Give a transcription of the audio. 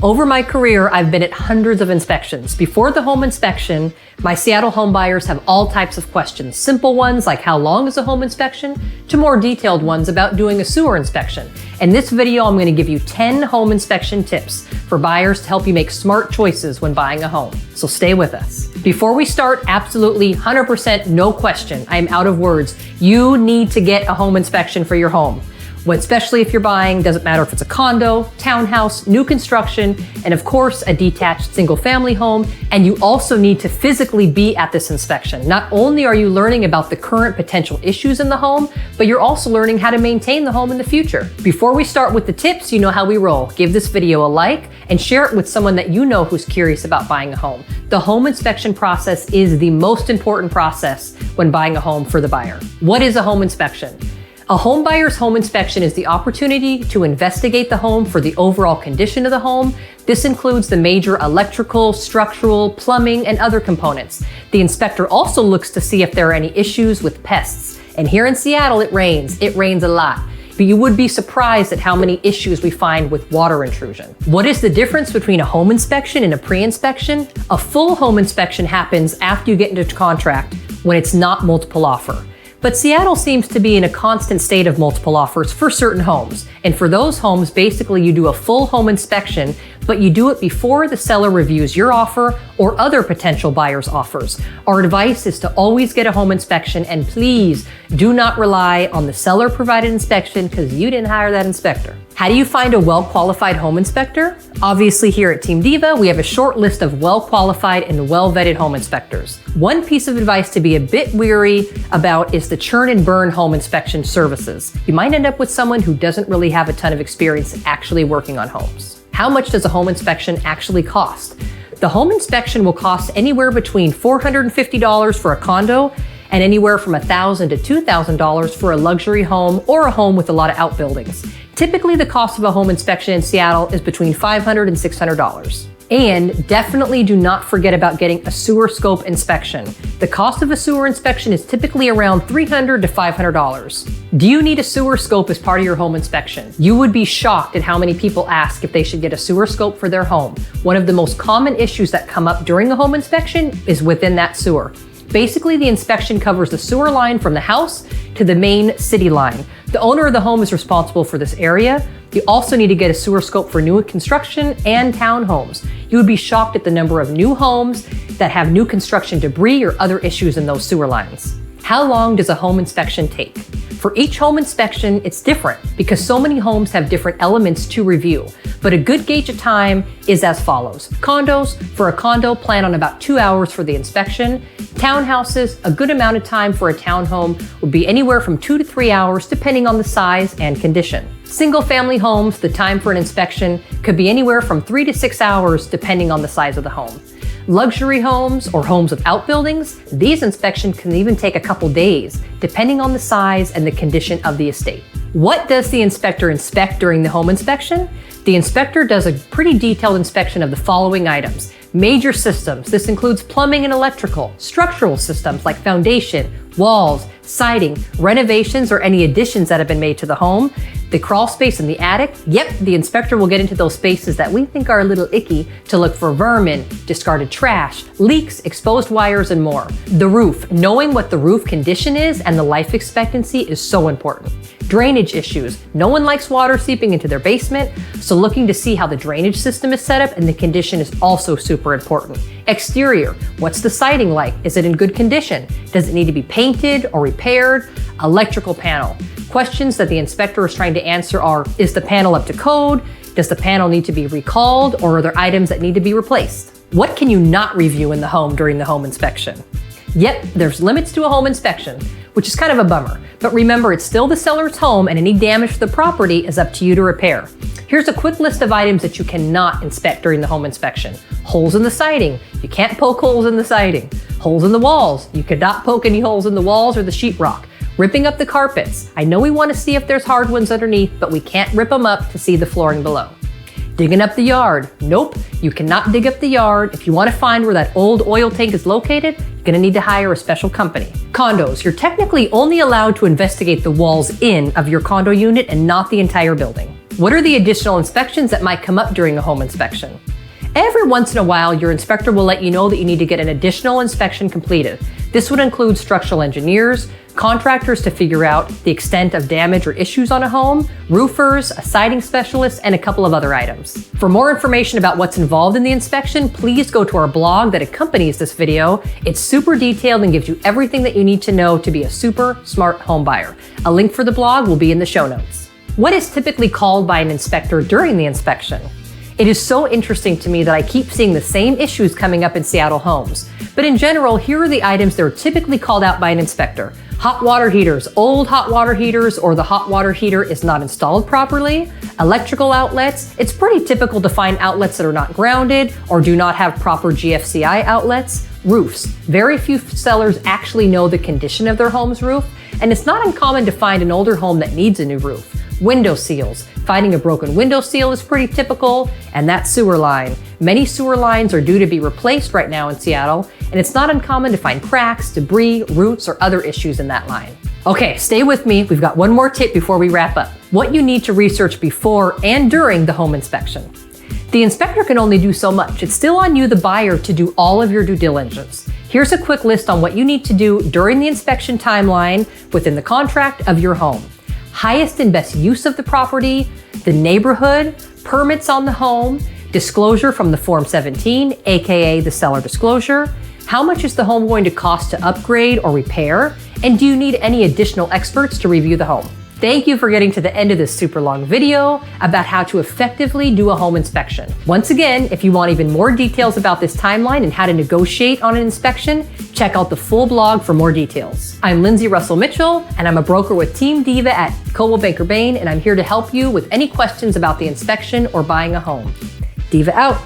Over my career, I've been at hundreds of inspections. Before the home inspection, my Seattle home buyers have all types of questions. Simple ones like how long is a home inspection, to more detailed ones about doing a sewer inspection. In this video, I'm going to give you 10 home inspection tips for buyers to help you make smart choices when buying a home. So stay with us. Before we start, absolutely 100% no question, I am out of words. You need to get a home inspection for your home. Especially if you're buying, doesn't matter if it's a condo, townhouse, new construction, and of course, a detached single family home. And you also need to physically be at this inspection. Not only are you learning about the current potential issues in the home, but you're also learning how to maintain the home in the future. Before we start with the tips, you know how we roll. Give this video a like and share it with someone that you know who's curious about buying a home. The home inspection process is the most important process when buying a home for the buyer. What is a home inspection? A home buyer's home inspection is the opportunity to investigate the home for the overall condition of the home. This includes the major electrical, structural, plumbing, and other components. The inspector also looks to see if there are any issues with pests. And here in Seattle, it rains. It rains a lot. But you would be surprised at how many issues we find with water intrusion. What is the difference between a home inspection and a pre-inspection? A full home inspection happens after you get into contract when it's not multiple offer. But Seattle seems to be in a constant state of multiple offers for certain homes. And for those homes, basically you do a full home inspection, but you do it before the seller reviews your offer or other potential buyers' offers. Our advice is to always get a home inspection, and please do not rely on the seller provided inspection because you didn't hire that inspector. How do you find a well-qualified home inspector? Obviously, here at Team Diva, we have a short list of well-qualified and well-vetted home inspectors. One piece of advice to be a bit weary about is the churn and burn home inspection services. You might end up with someone who doesn't really have a ton of experience actually working on homes. How much does a home inspection actually cost? The home inspection will cost anywhere between $450 for a condo and anywhere from $1,000 to $2,000 for a luxury home or a home with a lot of outbuildings. Typically, the cost of a home inspection in Seattle is between $500 and $600. And definitely do not forget about getting a sewer scope inspection. The cost of a sewer inspection is typically around $300 to $500. Do you need a sewer scope as part of your home inspection? You would be shocked at how many people ask if they should get a sewer scope for their home. One of the most common issues that come up during a home inspection is within that sewer. Basically, the inspection covers the sewer line from the house to the main city line. The owner of the home is responsible for this area. You also need to get a sewer scope for new construction and townhomes. You would be shocked at the number of new homes that have new construction debris or other issues in those sewer lines. How long does a home inspection take? For each home inspection, it's different because so many homes have different elements to review. But a good gauge of time is as follows. Condos, for a condo, plan on about 2 hours for the inspection. Townhouses, a good amount of time for a townhome would be anywhere from 2 to 3 hours depending on the size and condition. Single family homes, the time for an inspection could be anywhere from 3 to 6 hours depending on the size of the home. Luxury homes or homes with outbuildings, these inspections can even take a couple days, depending on the size and the condition of the estate. What does the inspector inspect during the home inspection? The inspector does a pretty detailed inspection of the following items. Major systems, this includes plumbing and electrical, structural systems like foundation, walls, siding, renovations, or any additions that have been made to the home. The crawl space in the attic, yep, the inspector will get into those spaces that we think are a little icky to look for vermin, discarded trash, leaks, exposed wires, and more. The roof, knowing what the roof condition is and the life expectancy is so important. Drainage issues, no one likes water seeping into their basement, so looking to see how the drainage system is set up and the condition is also super important. Exterior, what's the siding like? Is it in good condition? Does it need to be painted or repaired? Electrical panel. Questions that the inspector is trying to answer are, is the panel up to code? Does the panel need to be recalled, or are there items that need to be replaced? What can you not review in the home during the home inspection? Yep, there's limits to a home inspection, which is kind of a bummer. But remember, it's still the seller's home and any damage to the property is up to you to repair. Here's a quick list of items that you cannot inspect during the home inspection. Holes in the siding. You can't poke holes in the siding. Holes in the walls. You cannot poke any holes in the walls or the sheetrock. Ripping up the carpets. I know we want to see if there's hard ones underneath, but we can't rip them up to see the flooring below. Digging up the yard. Nope, you cannot dig up the yard. If you want to find where that old oil tank is located, you're going to need to hire a special company. Condos. You're technically only allowed to investigate the walls in of your condo unit and not the entire building. What are the additional inspections that might come up during a home inspection? Every once in a while, your inspector will let you know that you need to get an additional inspection completed. This would include structural engineers, contractors to figure out the extent of damage or issues on a home, roofers, a siding specialist, and a couple of other items. For more information about what's involved in the inspection, please go to our blog that accompanies this video. It's super detailed and gives you everything that you need to know to be a super smart home buyer. A link for the blog will be in the show notes. What is typically called by an inspector during the inspection? It is so interesting to me that I keep seeing the same issues coming up in Seattle homes. But in general, here are the items that are typically called out by an inspector. Hot water heaters, old hot water heaters, or the hot water heater is not installed properly. Electrical outlets, it's pretty typical to find outlets that are not grounded or do not have proper GFCI outlets. Roofs, very few sellers actually know the condition of their home's roof, and it's not uncommon to find an older home that needs a new roof. Window seals, finding a broken window seal is pretty typical, and that sewer line. Many sewer lines are due to be replaced right now in Seattle, and it's not uncommon to find cracks, debris, roots, or other issues in that line. Okay, stay with me. We've got one more tip before we wrap up. What you need to research before and during the home inspection. The inspector can only do so much. It's still on you, the buyer, to do all of your due diligence. Here's a quick list on what you need to do during the inspection timeline within the contract of your home. Highest and best use of the property, the neighborhood, permits on the home, disclosure from the Form 17, aka the seller disclosure, how much is the home going to cost to upgrade or repair, and do you need any additional experts to review the home? Thank you for getting to the end of this super long video about how to effectively do a home inspection. Once again, if you want even more details about this timeline and how to negotiate on an inspection, check out the full blog for more details. I'm Lindsy Russell-Mitchell, and I'm a broker with Team Diva at Coldwell Banker Bain, and I'm here to help you with any questions about the inspection or buying a home. Diva out.